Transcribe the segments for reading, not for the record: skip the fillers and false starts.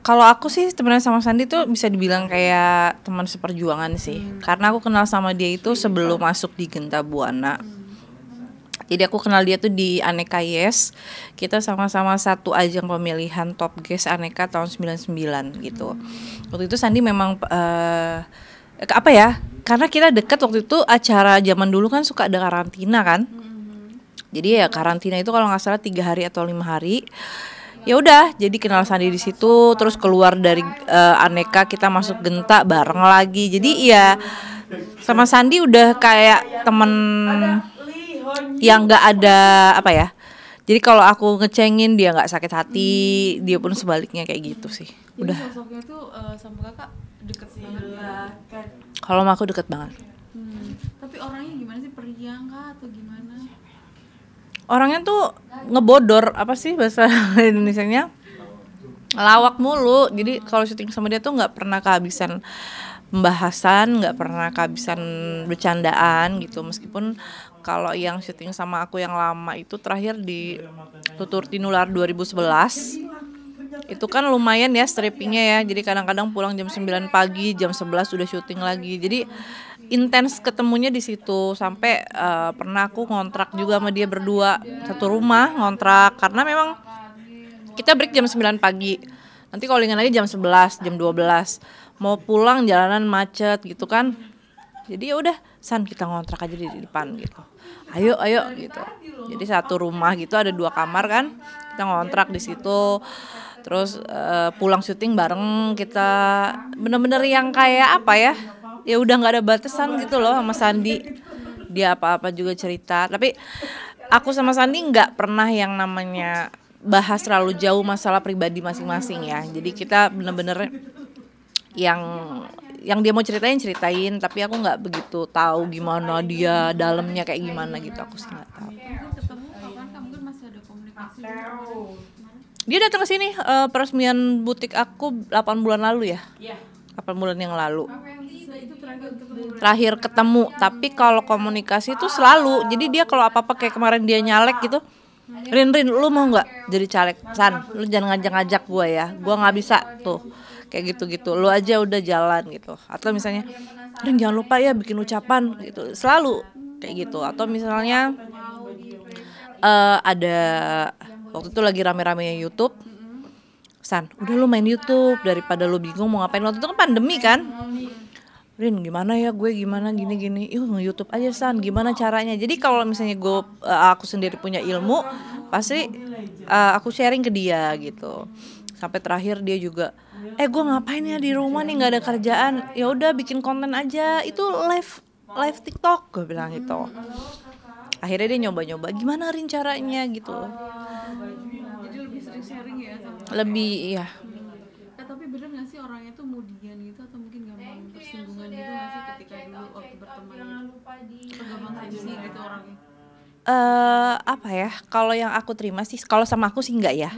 Kalau aku sih sebenarnya sama Sandi tuh bisa dibilang kayak teman seperjuangan sih. Karena aku kenal sama dia itu sebelum masuk di Genta Buana. Jadi aku kenal dia tuh di Aneka Yes. Kita sama-sama satu ajang pemilihan Top Guest Aneka tahun 99 gitu. Waktu itu Sandi memang apa ya? Karena kita deket waktu itu, acara zaman dulu kan suka ada karantina kan. Jadi ya karantina itu kalau nggak salah 3 hari atau 5 hari. Ya udah, jadi kenal Sandi di situ, terus keluar dari Aneka kita masuk Genta bareng lagi. Jadi ya sama Sandi udah kayak temen yang nggak ada apa ya. Jadi kalau aku ngecengin dia nggak sakit hati, dia pun sebaliknya kayak gitu sih. Jadi Udah. sosoknya tuh sama kakak deket banget ya? Kalau sama aku deket banget. Tapi orangnya gimana sih, periang kah atau gimana? Orangnya tuh ngebodor, apa sih bahasa Indonesianya? Lawak mulu. Jadi kalau syuting sama dia tuh nggak pernah kehabisan pembahasan, nggak pernah kehabisan bercandaan gitu. Meskipun kalau yang syuting sama aku yang lama itu terakhir di Tutur Tinular 2011, itu kan lumayan ya strippingnya ya. Jadi kadang-kadang pulang jam 9 pagi, jam 11 udah syuting lagi. Jadi intens ketemunya di situ. Sampai pernah aku ngontrak juga sama dia berdua satu rumah, ngontrak karena memang kita break jam 9 pagi. Nanti callingan lagi jam 11, jam 12. Mau pulang jalanan macet gitu kan. Jadi ya udah, San kita ngontrak aja di depan gitu. Ayo gitu. Jadi satu rumah gitu ada 2 kamar kan. Kita ngontrak di situ. Terus pulang syuting bareng kita, bener-bener yang kayak apa ya? Ya udah nggak ada batasan gitu loh sama Sandi. Dia apa-apa juga cerita. Tapi aku sama Sandi nggak pernah yang namanya bahas terlalu jauh masalah pribadi masing-masing ya. Jadi kita bener-bener yang dia mau ceritain, tapi aku nggak begitu tahu gimana dia dalamnya kayak gimana gitu, aku sih nggak tahu. Mungkin ketemu kapan kak, mungkin masih ada komunikasi gitu. Dia datang ke sini peresmian butik aku 8 bulan lalu ya. 8 bulan yang lalu. Itu Terakhir ketemu, tapi kalau komunikasi itu selalu. Jadi dia kalau apa-apa kayak kemarin dia nyalek gitu. Rin, lu mau nggak jadi caleg? San, lu jangan ngajak-ngajak gue ya. Gue nggak bisa tuh. Kayak gitu-gitu. Lu aja udah jalan gitu. Atau misalnya, Rin jangan lupa ya bikin ucapan gitu. Selalu kayak gitu. Atau misalnya ada waktu itu lagi rame-ramenya YouTube. San, udah lu main YouTube daripada lu bingung mau ngapain. Waktu itu kan pandemi kan. Rin gimana ya gue gimana gini-gini. Yuk nge-YouTube aja San, gimana caranya. Jadi kalau misalnya aku sendiri punya ilmu, pasti aku sharing ke dia gitu. Sampai terakhir dia juga, gue ngapain ya di rumah nih nggak ada kerjaan. Ya udah bikin konten aja. Itu live TikTok, gue bilang gitu. Akhirnya dia nyoba-nyoba gimana Rin caranya gitu. jadi lebih sering sharing ya sama. Lebih iya. Tapi bener nggak sih orangnya tuh mudian gitu atau mungkin gampang tersinggungan gitu nggak sih ketika dulu waktu berteman? Atau gampang sensi gitu orangnya? Apa ya? Kalau yang aku terima sih, kalau sama aku sih enggak ya.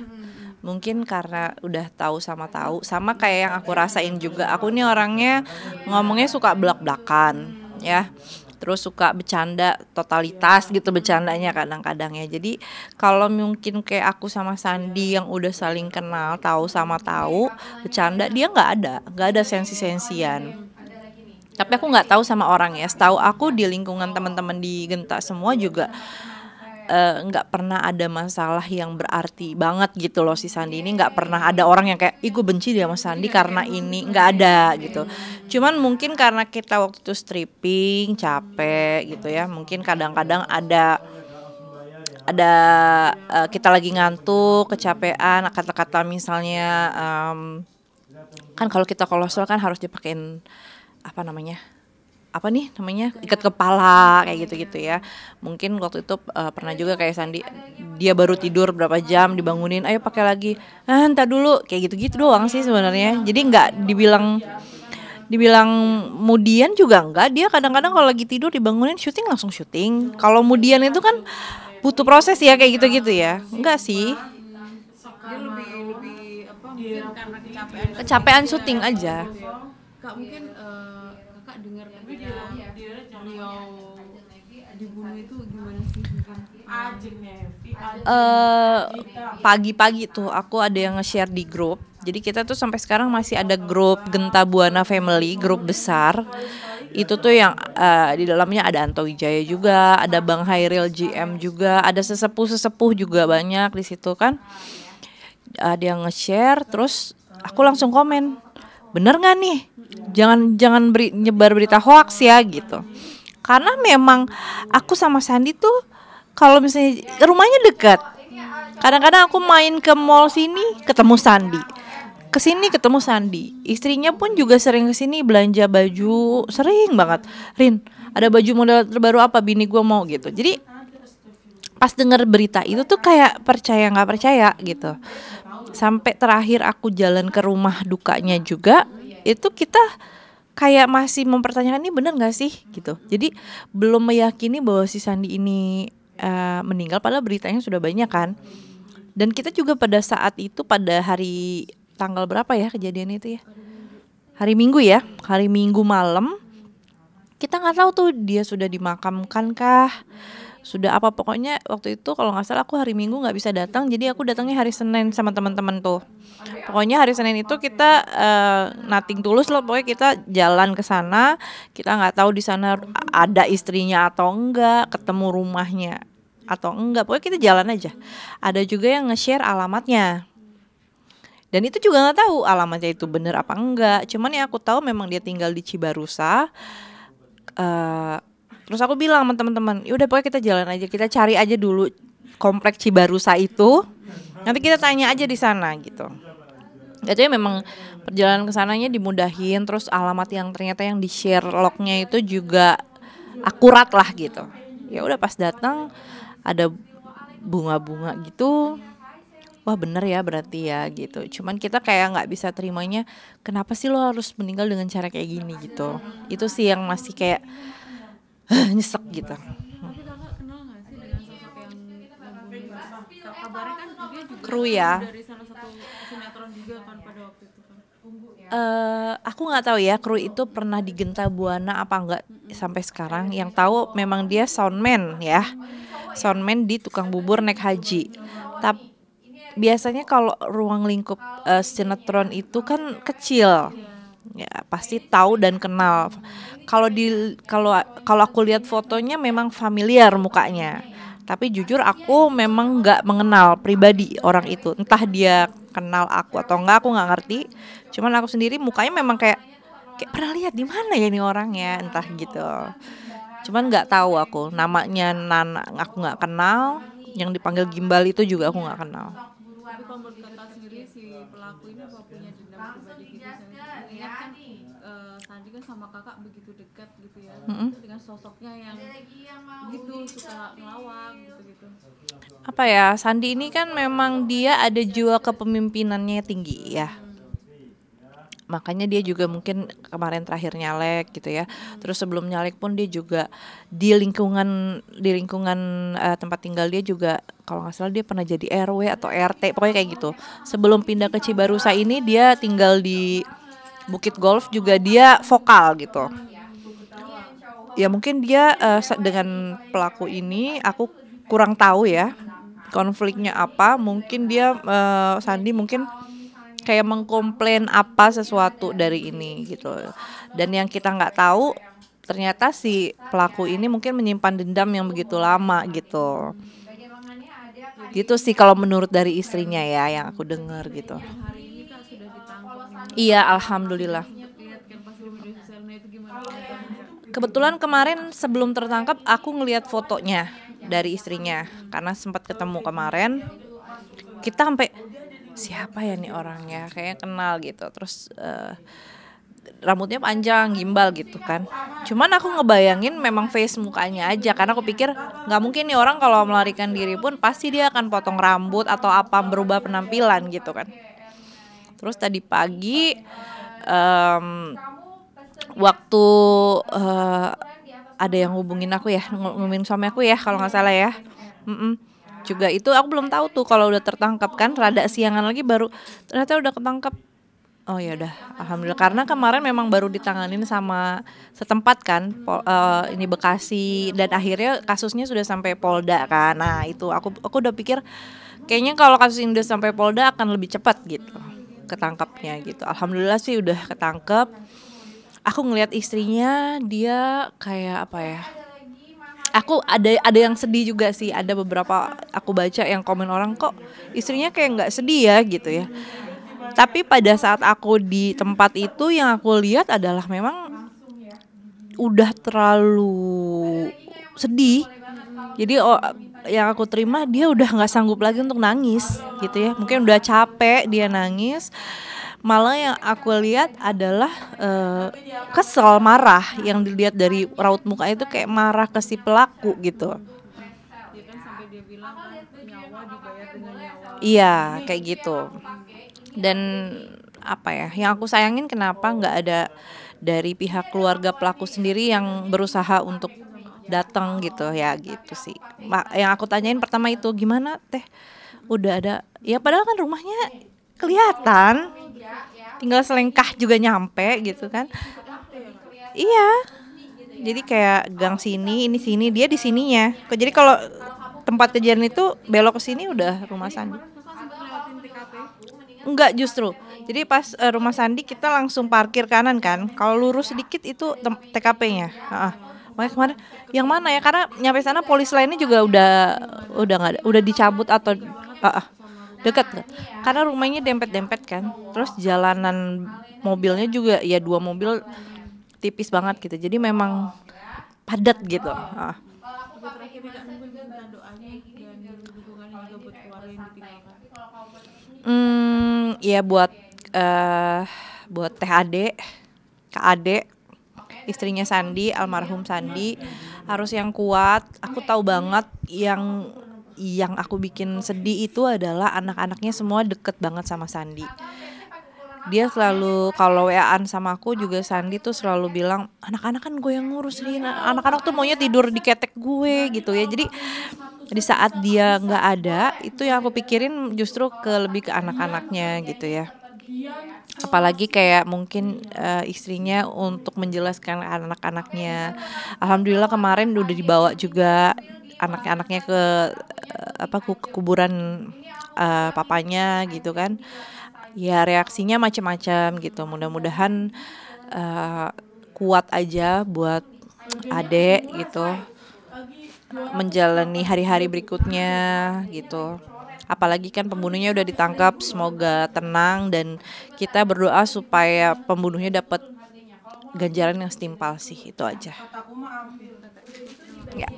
Mungkin karena udah tahu sama kayak yang aku rasain juga. Aku ini orangnya ngomongnya suka belak-belakan ya. Terus suka bercanda totalitas gitu bercandanya kadang-kadang ya. Jadi kalau mungkin kayak aku sama Sandi yang udah saling kenal, tahu bercanda, dia nggak ada sensi-sensian. Tapi aku nggak tahu sama orang ya. Setahu aku di lingkungan teman-teman di Genta semua juga nggak pernah ada masalah yang berarti banget gitu loh. Si Sandi ini nggak pernah ada orang yang kayak gue benci dia sama Sandi karena ini, nggak ada gitu. Cuman mungkin karena kita waktu itu stripping capek gitu ya, mungkin kadang-kadang ada kita lagi ngantuk, kecapean, kata-kata misalnya kan kalau kita kolesterol kan harus dipakein ikat kepala kayak gitu ya. Mungkin waktu itu pernah juga kayak Sandi, dia baru tidur berapa jam dibangunin, ayo pakai lagi, entar dulu, kayak gitu doang sih sebenarnya. Jadi nggak dibilang mudian juga enggak. Dia kadang-kadang kalau lagi tidur dibangunin syuting langsung syuting. Kalau mudian itu kan butuh proses ya kayak gitu ya. Enggak sih, Dia lebih apa, mungkin karena kecapean syuting aja. Kak mungkin kakak dengar ketika beliau dibunuh itu gimana sih? Pagi-pagi tuh aku ada yang nge-share di grup Jadi kita tuh sampai sekarang masih ada grup Genta Buana Family, grup besar. Itu tuh yang di dalamnya ada Anto Wijaya juga, ada Bang Hairil GM juga, ada sesepuh juga banyak di situ kan. Dia nge-share, terus aku langsung komen, bener nggak nih? Jangan nyebar berita hoax ya gitu. Karena memang aku sama Sandi tuh kalau misalnya rumahnya dekat, kadang-kadang aku main ke mall sini ketemu Sandi, kesini ketemu Sandi, istrinya pun juga sering kesini belanja baju, sering banget. Rin, ada baju model terbaru apa bini gue mau gitu. Jadi pas denger berita itu tuh kayak percaya nggak percaya gitu. Sampai terakhir aku jalan ke rumah dukanya juga, itu kita kayak masih mempertanyakan ini benar nggak sih gitu. Jadi belum meyakini bahwa si Sandi ini meninggal, padahal beritanya sudah banyak kan. Dan kita juga pada saat itu, pada hari tanggal berapa ya kejadian itu ya? Hari Minggu ya, hari Minggu malam. Kita nggak tahu tuh dia sudah dimakamkan kah, sudah apa, pokoknya waktu itu kalau nggak salah aku hari Minggu nggak bisa datang, jadi aku datangnya hari Senin sama teman-teman tuh. Pokoknya hari Senin itu kita nothing tulus loh, pokoknya kita jalan ke sana. Kita nggak tahu di sana ada istrinya atau enggak, ketemu rumahnya atau enggak, pokoknya kita jalan aja. Ada juga yang nge-share alamatnya. Dan itu juga nggak tahu alamatnya itu bener apa enggak. Cuman yang aku tahu memang dia tinggal di Cibarusa. Terus aku bilang sama teman-teman, yaudah pokoknya kita jalan aja, kita cari aja dulu komplek Cibarusa itu. Nanti kita tanya aja di sana gitu. Jadi memang perjalanan ke sananya dimudahin. Terus alamat yang ternyata yang di share lognya itu juga akurat lah gitu. Ya udah pas datang ada bunga-bunga gitu. Wah bener ya berarti ya gitu. Cuman kita kayak gak bisa terimanya, kenapa sih lo harus meninggal dengan cara kayak gini gitu. Itu sih yang masih kayak nyesek gitu. Tapi kakak kenal gak sih dengan sosok yang membunuh? Kabarnya kan dia juga Kru ya. dari salah satu sinetron juga kan pada waktu itu kan. Aku nggak tahu ya kru itu pernah di Genta Buana apa enggak sampai sekarang. Yang tahu memang dia soundman ya, soundman di Tukang Bubur Naik Haji. Tapi biasanya kalau ruang lingkup sinetron itu kan kecil, ya pasti tahu dan kenal. Kalau aku lihat fotonya memang familiar mukanya. Tapi jujur aku memang nggak mengenal pribadi orang itu. Entah dia kenal aku atau enggak, aku nggak ngerti. Cuman aku sendiri mukanya memang kayak pernah lihat di mana ya ini orangnya, entah gitu. Cuman nggak tahu aku namanya, Nana aku nggak kenal. Yang dipanggil Gimbal itu juga aku nggak kenal. Tapi kalau menurut kakak sendiri si pelaku ini apa punya dendam pribadi gitu? Saya ingat kan Sandi kan sama kakak begitu dekat gitu ya, dengan sosoknya yang gitu suka ngelawak gitu. Apa ya, Sandi ini kan memang dia ada jiwa kepemimpinannya tinggi ya. Makanya dia juga mungkin kemarin terakhir nyalek gitu ya. Terus sebelum nyalek pun dia juga di lingkungan tempat tinggal dia juga, kalau nggak salah dia pernah jadi RW atau RT, pokoknya kayak gitu. Sebelum pindah ke Cibarusa ini dia tinggal di Bukit Golf juga, dia vokal gitu. Ya mungkin dia dengan pelaku ini aku kurang tahu ya konfliknya apa. Mungkin dia Sandi mungkin kayak mengkomplain apa sesuatu dari ini gitu. Dan yang kita nggak tahu ternyata si pelaku ini mungkin menyimpan dendam yang begitu lama gitu. Gitu sih kalau menurut dari istrinya ya yang aku dengar gitu. Hari ini kak sudah ditangkap. Iya, alhamdulillah. Lihat kan pas di media sosialnya itu gimana? Kebetulan kemarin sebelum tertangkap aku ngelihat fotonya dari istrinya karena sempat ketemu kemarin. Kita sampai siapa ya nih orangnya, kayaknya kenal gitu. Terus rambutnya panjang, gimbal gitu kan. Cuman aku ngebayangin memang face mukanya aja, karena aku pikir nggak mungkin nih orang kalau melarikan diri pun pasti dia akan potong rambut atau apa, berubah penampilan gitu kan. Terus tadi pagi waktu ada yang hubungin aku ya, ngomongin suami aku ya kalau nggak salah ya. Juga itu aku belum tahu tuh kalau udah tertangkap kan, rada siangan lagi baru ternyata udah ketangkap. Oh ya udah, alhamdulillah, karena kemarin memang baru ditanganin sama setempat kan, ini Bekasi, dan akhirnya kasusnya sudah sampai Polda kan. Nah itu aku udah pikir kayaknya kalau kasus ini udah sampai Polda akan lebih cepat gitu. ketangkapnya gitu. Alhamdulillah sih udah ketangkep. Aku ngelihat istrinya, dia kayak apa ya, aku ada yang sedih juga sih. Ada beberapa aku baca yang komen orang, kok istrinya kayak nggak sedih ya gitu ya. Tapi pada saat aku di tempat itu, yang aku lihat adalah memang udah terlalu sedih. Jadi yang aku terima, dia udah nggak sanggup lagi untuk nangis gitu ya. Mungkin udah capek dia nangis. Malah yang aku lihat adalah kesel, marah. Yang dilihat dari raut muka itu kayak marah ke si pelaku gitu. Ya kan sampai dia bilang kan nyawa dibayar dengan nyawa. Iya, kayak gitu. Dan apa ya, yang aku sayangin kenapa nggak ada dari pihak keluarga pelaku sendiri yang berusaha untuk datang gitu ya, gitu sih. Yang aku tanyain pertama itu, gimana teh udah ada, ya padahal kan rumahnya kelihatan, tinggal selengkah juga nyampe gitu kan. Iya, jadi kayak gang sini, ini sini, dia di sininya. Jadi kalau tempat kejadian itu belok ke sini udah rumah Sandi. Enggak, justru. Jadi pas rumah Sandi kita langsung parkir kanan kan. Kalau lurus sedikit itu TKP-nya. Makanya kemarin yang mana ya, karena nyampe sana polis lainnya juga udah nggak ada, udah dicabut atau dekat. Karena rumahnya dempet-dempet kan. Terus jalanan mobilnya juga ya 2 mobil tipis banget gitu. Jadi memang padat gitu. Ya buat Teh Ade, Kak Ade, istrinya Sandi, almarhum Sandi, harus yang kuat. Aku tahu banget yang aku bikin sedih itu adalah anak-anaknya semua deket banget sama Sandi. Dia selalu kalau WA-an sama aku juga, Sandi tuh selalu bilang, anak-anak kan gue yang ngurus nih, anak-anak tuh maunya tidur di ketek gue gitu ya. Jadi di saat dia nggak ada, itu yang aku pikirin justru lebih ke anak-anaknya gitu ya. Apalagi kayak mungkin istrinya untuk menjelaskan anak-anaknya. Alhamdulillah kemarin udah dibawa juga anak-anaknya ke kuburan papanya gitu kan. Ya reaksinya macam-macam gitu. Mudah-mudahan kuat aja buat adek gitu, menjalani hari-hari berikutnya gitu. Apalagi kan pembunuhnya udah ditangkap, semoga tenang, dan kita berdoa supaya pembunuhnya dapat ganjaran yang setimpal sih, itu aja. Ya.